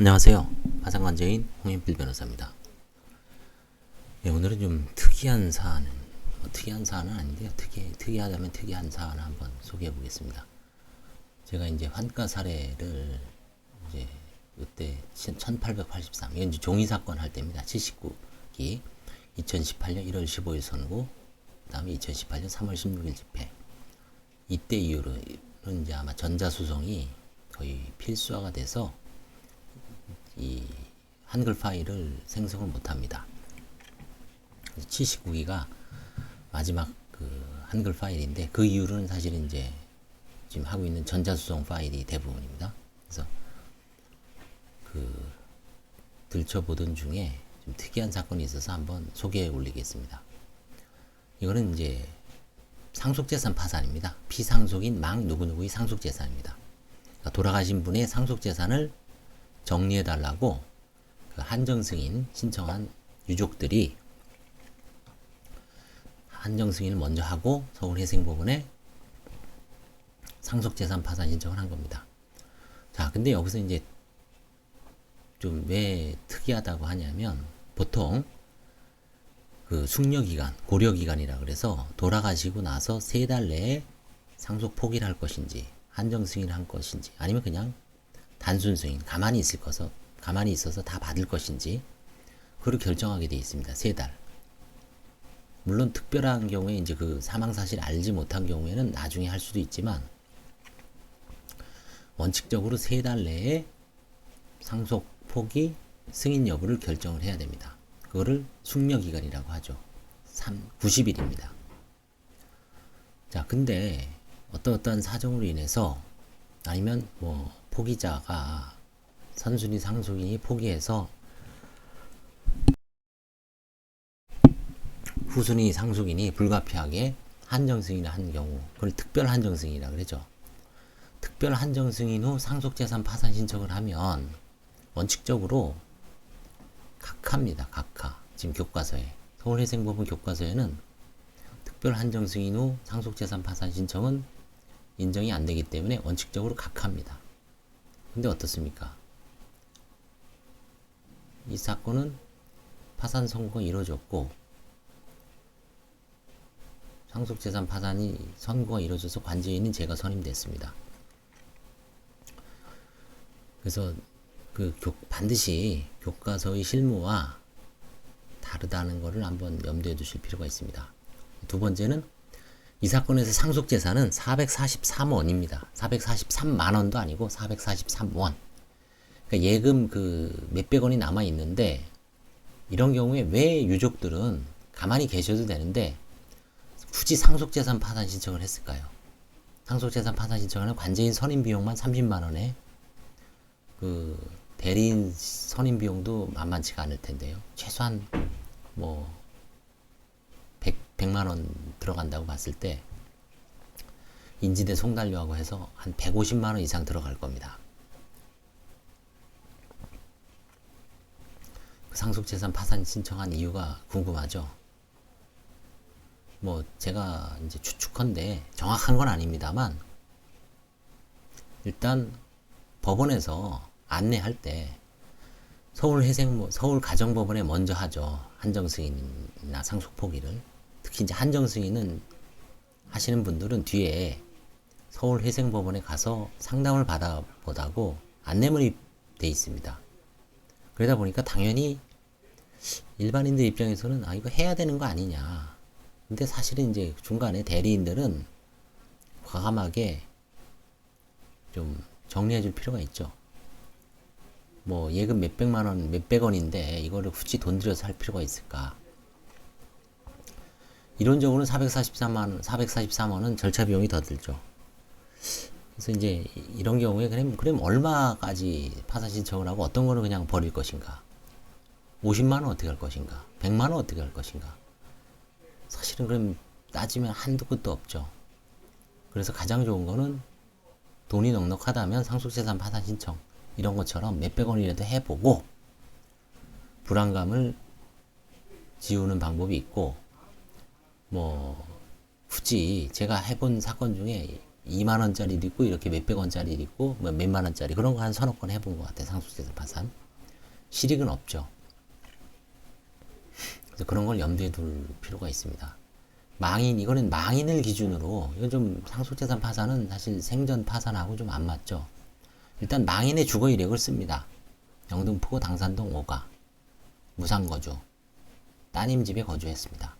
안녕하세요. 파산관제인 홍인필 변호사입니다. 네, 오늘은 좀 특이한 사안은, 특이한 사안은 아닌데요. 특이하다면 특이한 사안을 한번 소개해 보겠습니다. 제가 이제 환가 사례를 이제 그때 1883, 이건 이제 종이사건 할 때입니다. 79기, 2018년 1월 15일 선고, 그 다음에 2018년 3월 16일 집행. 이때 이후로는 이제 아마 전자수송이 거의 필수화가 돼서 이 한글 파일을 생성을 못합니다. 79기가 마지막 그 한글 파일인데 그 이후로는 사실은 이제 지금 하고 있는 전자수송 파일이 대부분입니다. 그래서 그 들춰보던 중에 좀 특이한 사건이 있어서 한번 소개해 올리겠습니다. 이거는 이제 상속재산 파산입니다. 피상속인 망 누구누구의 상속재산입니다. 그러니까 돌아가신 분의 상속재산을 정리해달라고 그 한정승인 신청한 유족들이 한정승인을 먼저 하고 서울회생법원에 상속재산 파산 신청을 한 겁니다. 자, 근데 여기서 이제 좀 왜 특이하다고 하냐면 보통 그 숙려기간, 고려기간이라 그래서 돌아가시고 나서 3달 내에 상속 포기를 할 것인지 한정승인을 할 것인지 아니면 그냥 단순 승인, 가만히 있어서 다 받을 것인지 그걸 결정하게 되어 있습니다. 3달. 물론 특별한 경우에 이제 그 사망 사실을 알지 못한 경우에는 나중에 할 수도 있지만 원칙적으로 3달 내에 상속 포기 승인 여부를 결정을 해야 됩니다. 그거를 숙려기간이라고 하죠. 90일입니다. 자, 근데 어떠한 사정으로 인해서 아니면 뭐 포기자가 선순위 상속인이 포기해서 후순위 상속인이 불가피하게 한정승인을 한 경우, 그걸 특별 한정승인이라고 그러죠. 특별 한정승인 후 상속재산 파산 신청을 하면 원칙적으로 각하입니다. 각하. 지금 교과서에 서울회생법원 교과서에는 특별 한정승인 후 상속재산 파산 신청은 인정이 안 되기 때문에 원칙적으로 각하입니다. 근데 어떻습니까? 이 사건은 파산 선고가 이루어졌고 상속재산 파산이 선고가 이루어져서 관제인은 제가 선임됐습니다. 그래서 그 반드시 교과서의 실무와 다르다는 것을 한번 염두에 두실 필요가 있습니다. 두 번째는 이 사건에서 상속재산은 443원입니다. 443만원도 아니고 443원. 그러니까 예금 그 몇백 원이 남아 있는데 이런 경우에 왜 유족들은 가만히 계셔도 되는데 굳이 상속재산 파산 신청을 했을까요? 상속재산 파산 신청하는 관제인 선임 비용만 30만 원에 그 대리인 선임 비용도 만만치가 않을 텐데요. 최소한 뭐 100만 원 들어간다고 봤을 때 인지대 송달료하고 해서 한 150만 원 이상 들어갈 겁니다. 그 상속재산 파산 신청한 이유가 궁금하죠? 뭐 제가 이제 추측컨대 정확한 건 아닙니다만 일단 법원에서 안내할 때 서울가정법원에 먼저 하죠. 한정승인이나 상속 포기를. 특히 이제 한정승인은 하시는 분들은 뒤에 서울회생법원에 가서 상담을 받아보다고 안내문이 돼 있습니다. 그러다 보니까 당연히 일반인들 입장에서는 아 이거 해야 되는 거 아니냐. 근데 사실은 이제 중간에 대리인들은 과감하게 좀 정리해 줄 필요가 있죠. 뭐 예금 몇백만 원, 몇백 원인데 이거를 굳이 돈 들여서 할 필요가 있을까? 이론적으로는 443원은 절차 비용이 더 들죠. 그래서 이제 이런 경우에 그럼 얼마까지 파산 신청을 하고 어떤 거는 그냥 버릴 것인가? 50만 원 어떻게 할 것인가? 100만 원 어떻게 할 것인가? 사실은 그럼 따지면 한도 끝도 없죠. 그래서 가장 좋은 거는 돈이 넉넉하다면 상속재산 파산 신청 이런 것처럼 몇백 원이라도 해보고 불안감을 지우는 방법이 있고 뭐 굳이 제가 해본 사건 중에 2만 원짜리도 있고 이렇게 몇백 원짜리도 있고 뭐 몇만 원짜리 그런 거 한 서너 건 해본 것 같아요. 상속재산 파산. 실익은 없죠. 그래서 그런 걸 염두에 둘 필요가 있습니다. 이거는 망인을 기준으로, 이건 좀 상속재산 파산은 사실 생전 파산하고 좀 안 맞죠. 일단 망인의 주거 이력을 씁니다. 영등포구 당산동 5가 무상거주, 따님 집에 거주했습니다.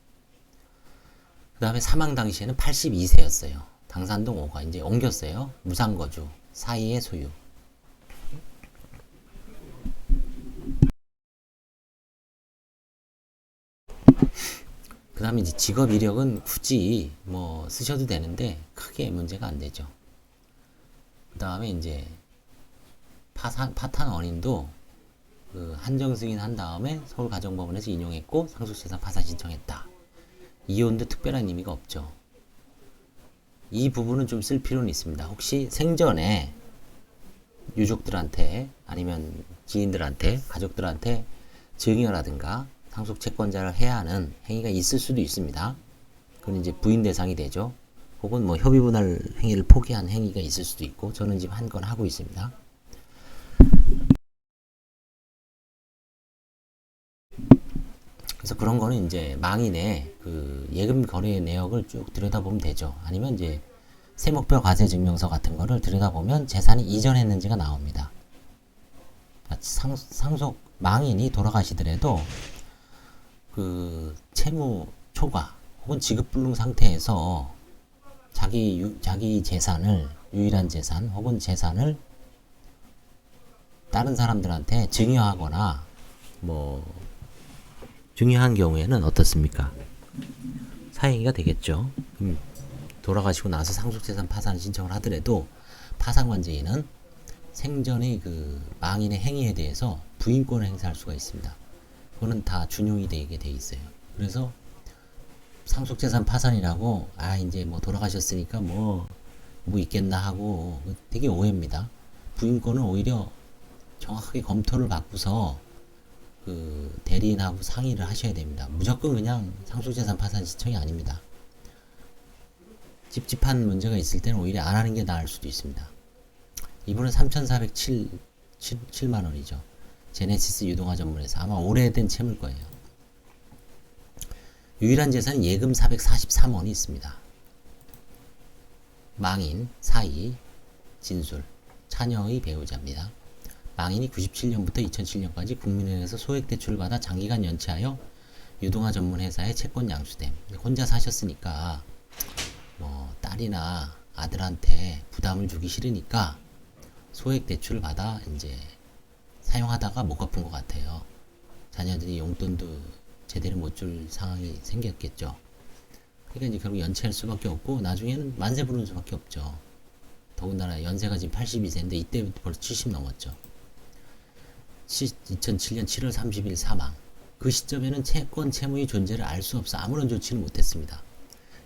그 다음에 사망 당시에는 82세였어요. 당산동 5가 이제 옮겼어요. 무상거주, 사이의 소유. 그 다음에 이제 직업 이력은 굳이 뭐 쓰셔도 되는데 크게 문제가 안 되죠. 그 다음에 이제 파탄 원인도 그 한정 승인한 다음에 서울가정법원에서 인용했고 상속재산 파산 신청했다. 이혼도 특별한 의미가 없죠. 이 부분은 좀 쓸 필요는 있습니다. 혹시 생전에 유족들한테 아니면 지인들한테 가족들한테 증여라든가 상속 채권자를 해야 하는 행위가 있을 수도 있습니다. 그건 이제 부인 대상이 되죠. 혹은 뭐 협의분할 행위를 포기한 행위가 있을 수도 있고, 저는 지금 한 건 하고 있습니다. 그래서 그런 거는 이제 망인의 그 예금 거래 내역을 쭉 들여다보면 되죠. 아니면 이제 세목표 과세 증명서 같은 거를 들여다보면 재산이 이전했는지가 나옵니다. 상속 망인이 돌아가시더라도 그 채무 초과 혹은 지급불능 상태에서 자기 재산을, 유일한 재산 혹은 재산을 다른 사람들한테 증여하거나 뭐 증여한 경우에는 어떻습니까? 사행위가 되겠죠. 돌아가시고 나서 상속재산 파산 신청을 하더라도 파산관제인은 생전의 그 망인의 행위에 대해서 부인권을 행사할 수가 있습니다. 그거는 다 준용이 되게 돼 있어요. 그래서 상속재산 파산이라고 이제 뭐 돌아가셨으니까 뭐 있겠나 하고 되게 오해입니다. 부인권은 오히려 정확하게 검토를 받고서 그 대리인하고 상의를 하셔야 됩니다. 무조건 그냥 상속재산 파산 신청이 아닙니다. 찝찝한 문제가 있을 때는 오히려 안 하는 게 나을 수도 있습니다. 이분은 3,407만 원이죠. 제네시스 유동화 전문에서 아마 오래된 채무일 거예요. 유일한 재산은 예금 443원이 있습니다. 망인, 사이, 진술, 차녀의 배우자입니다. 망인이 97년부터 2007년까지 국민은행에서 소액 대출을 받아 장기간 연체하여 유동화 전문 회사에 채권 양수됨. 혼자 사셨으니까 뭐 딸이나 아들한테 부담을 주기 싫으니까 소액 대출을 받아 이제 사용하다가 못 갚은 것 같아요. 자녀들이 용돈도 제대로 못 줄 상황이 생겼겠죠. 그러니까 이제 결국 연체할 수밖에 없고 나중에는 만세 부르는 수밖에 없죠. 더군다나 연세가 지금 82세인데 이때부터 벌써 70 넘었죠. 2007년 7월 30일 사망. 그 시점에는 채권 채무의 존재를 알 수 없어 아무런 조치를 못했습니다.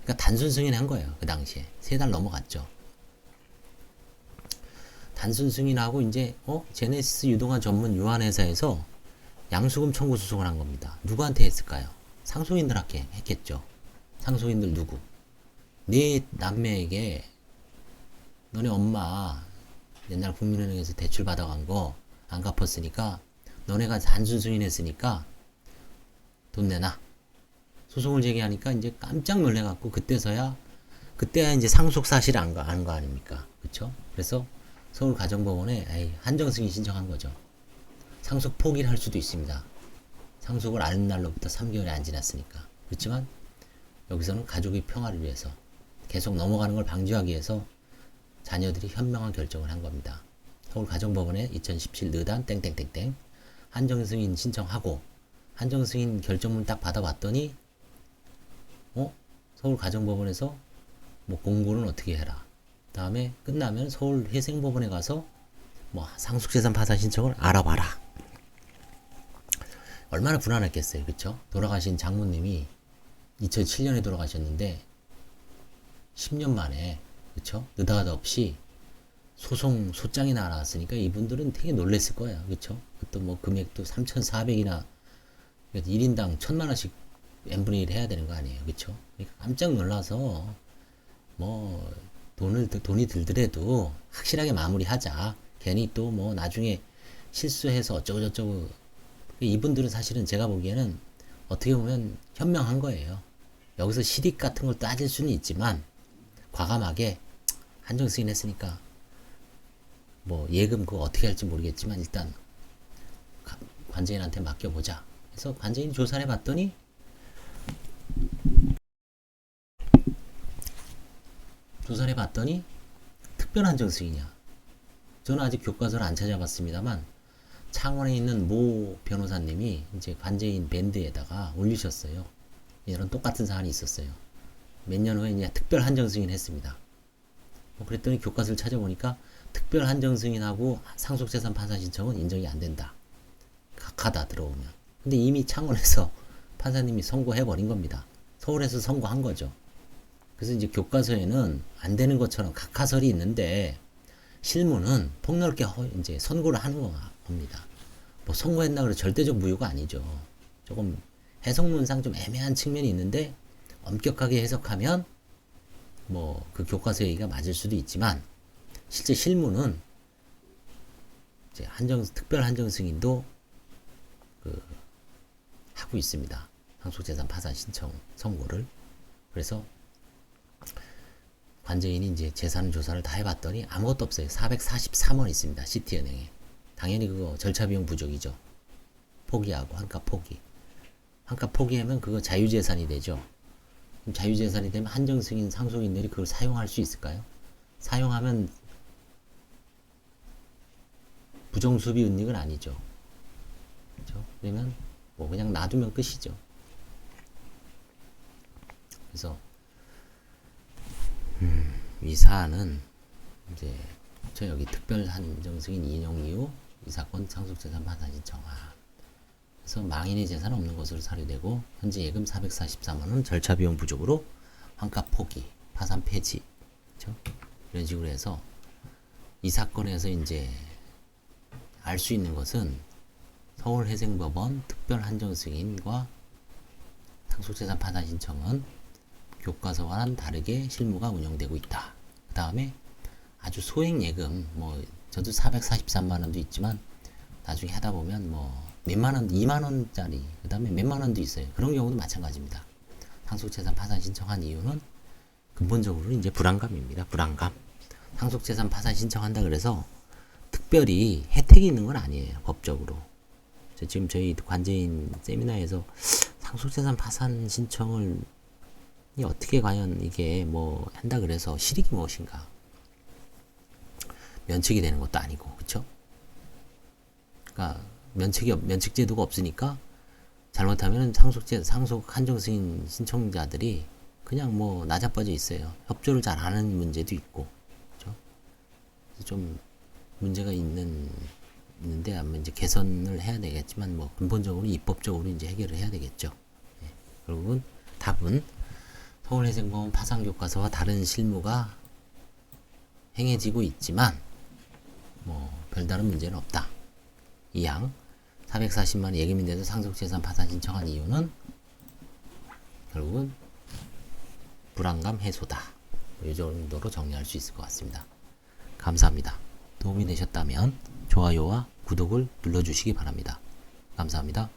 그러니까 단순 승인한 거예요. 그 당시에 3달 넘어갔죠. 단순 승인하고 이제 제네시스 유동화 전문 유한회사에서 양수금 청구 소송을 한 겁니다. 누구한테 했을까요? 상속인들한테 했겠죠. 상속인들 누구? 네 남매에게 너네 엄마 옛날 국민은행에서 대출 받아간 거 안 갚았으니까 너네가 단순 승인했으니까 돈 내놔. 소송을 제기하니까 이제 깜짝 놀래갖고 그때야 이제 상속 사실을 안 거 아닙니까? 그쵸? 그래서 서울가정법원에 한정 승인 신청한 거죠. 상속 포기를 할 수도 있습니다. 상속을 아는 날로부터 3개월이 안 지났으니까. 그렇지만 여기서는 가족의 평화를 위해서 계속 넘어가는 걸 방지하기 위해서 자녀들이 현명한 결정을 한 겁니다. 서울가정법원에 2017 느단 땡땡땡땡 한정승인 신청하고 한정승인 결정문 딱 받아봤더니 서울가정법원에서 뭐 공고는 어떻게 해라. 다음에 끝나면 서울회생법원에 가서 뭐 상속재산 파산 신청을 알아봐라. 얼마나 불안했겠어요. 그쵸? 돌아가신 장모님이 2007년에 돌아가셨는데 10년 만에 그쵸? 느닷없이 소장이 나왔으니까 이분들은 되게 놀랬을 거예요. 그쵸? 또 뭐 금액도 3,400이나 1인당 1,000만원씩 n분의 1 해야 되는 거 아니에요. 그쵸? 그러니까 깜짝 놀라서 뭐 돈이 들더라도 확실하게 마무리하자. 괜히 또 뭐 나중에 실수해서 어쩌고저쩌고. 이분들은 사실은 제가 보기에는 어떻게 보면 현명한 거예요. 여기서 실익 같은 걸 따질 수는 있지만 과감하게 한정 승인했으니까 뭐 예금 그거 어떻게 할지 모르겠지만 일단 관제인한테 맡겨보자. 그래서 관제인이 조사를 해봤더니 특별 한정 승인이야. 저는 아직 교과서를 안 찾아봤습니다만 창원에 있는 모 변호사님이 이제 관제인 밴드에다가 올리셨어요. 이런 똑같은 사안이 있었어요. 몇 년 후에 이제 특별 한정 승인했습니다. 그랬더니 교과서를 찾아보니까 특별 한정 승인하고 상속재산 파산 신청은 인정이 안 된다. 각하다 들어오면. 근데 이미 창원에서 판사님이 선고해버린 겁니다. 서울에서 선고한 거죠. 그래서 이제 교과서에는 안 되는 것처럼 각하설이 있는데 실무는 폭넓게 이제 선고를 하는 겁니다. 뭐 선고했나 그래 절대적 무효가 아니죠. 조금 해석문상 좀 애매한 측면이 있는데 엄격하게 해석하면 뭐 그 교과서 얘기가 맞을 수도 있지만 실제 실무는 이제 특별 한정 승인도 하고 있습니다. 상속재산 파산 신청 선고를. 그래서 관제인이 이제 재산 조사를 다 해봤더니 아무것도 없어요. 443원 있습니다. 시티은행에. 당연히 그거 절차 비용 부족이죠. 포기하고 한가 포기. 한가 포기하면 그거 자유재산이 되죠. 그럼 자유재산이 되면 한정 승인 상속인들이 그걸 사용할 수 있을까요? 사용하면 부정수비 은닉은 아니죠. 그렇죠? 그러면 뭐 그냥 놔두면 끝이죠. 그래서 이 사안은 이제 저 여기 특별 한정 승인 인용 이후 이 사건 상속재산 파산 신청한. 그래서 망인의 재산 없는 것으로 사료되고 현재 예금 443만원 절차 비용 부족으로 환가 포기, 파산 폐지, 그렇죠? 이런 식으로 해서 이 사건에서 이제 알 수 있는 것은 서울회생법원 특별 한정 승인과 상속재산 파산 신청은 교과서와는 다르게 실무가 운영되고 있다. 그 다음에 아주 소액 예금, 뭐 저도 443만원도 있지만 나중에 하다 보면 뭐 몇만원, 2만원짜리, 그 다음에 몇만원도 있어요. 그런 경우도 마찬가지입니다. 상속재산 파산 신청한 이유는 근본적으로 이제 불안감입니다. 불안감. 상속재산 파산 신청한다 그래서 특별히 혜택이 있는 건 아니에요. 법적으로. 지금 저희 관제인 세미나에서 상속재산 파산 신청을 어떻게 과연 이게 뭐 한다 그래서 실익이 무엇인가? 면책이 되는 것도 아니고, 그쵸? 그러니까 면책 제도가 없으니까 잘못하면 상속 한정 승인 신청자들이 그냥 뭐 나자빠져 있어요. 협조를 잘 안 하는 문제도 있고, 그렇죠? 좀 문제가 있는데 아마 이제 개선을 해야 되겠지만 뭐 근본적으로 입법적으로 이제 해결을 해야 되겠죠. 네. 결국은 답은 서울회생법원 파산교과서와 다른 실무가 행해지고 있지만 뭐 별다른 문제는 없다. 이항 440만원 예금인데도 상속재산 파산 신청한 이유는 결국은 불안감 해소다. 이 정도로 정리할 수 있을 것 같습니다. 감사합니다. 도움이 되셨다면 좋아요와 구독을 눌러주시기 바랍니다. 감사합니다.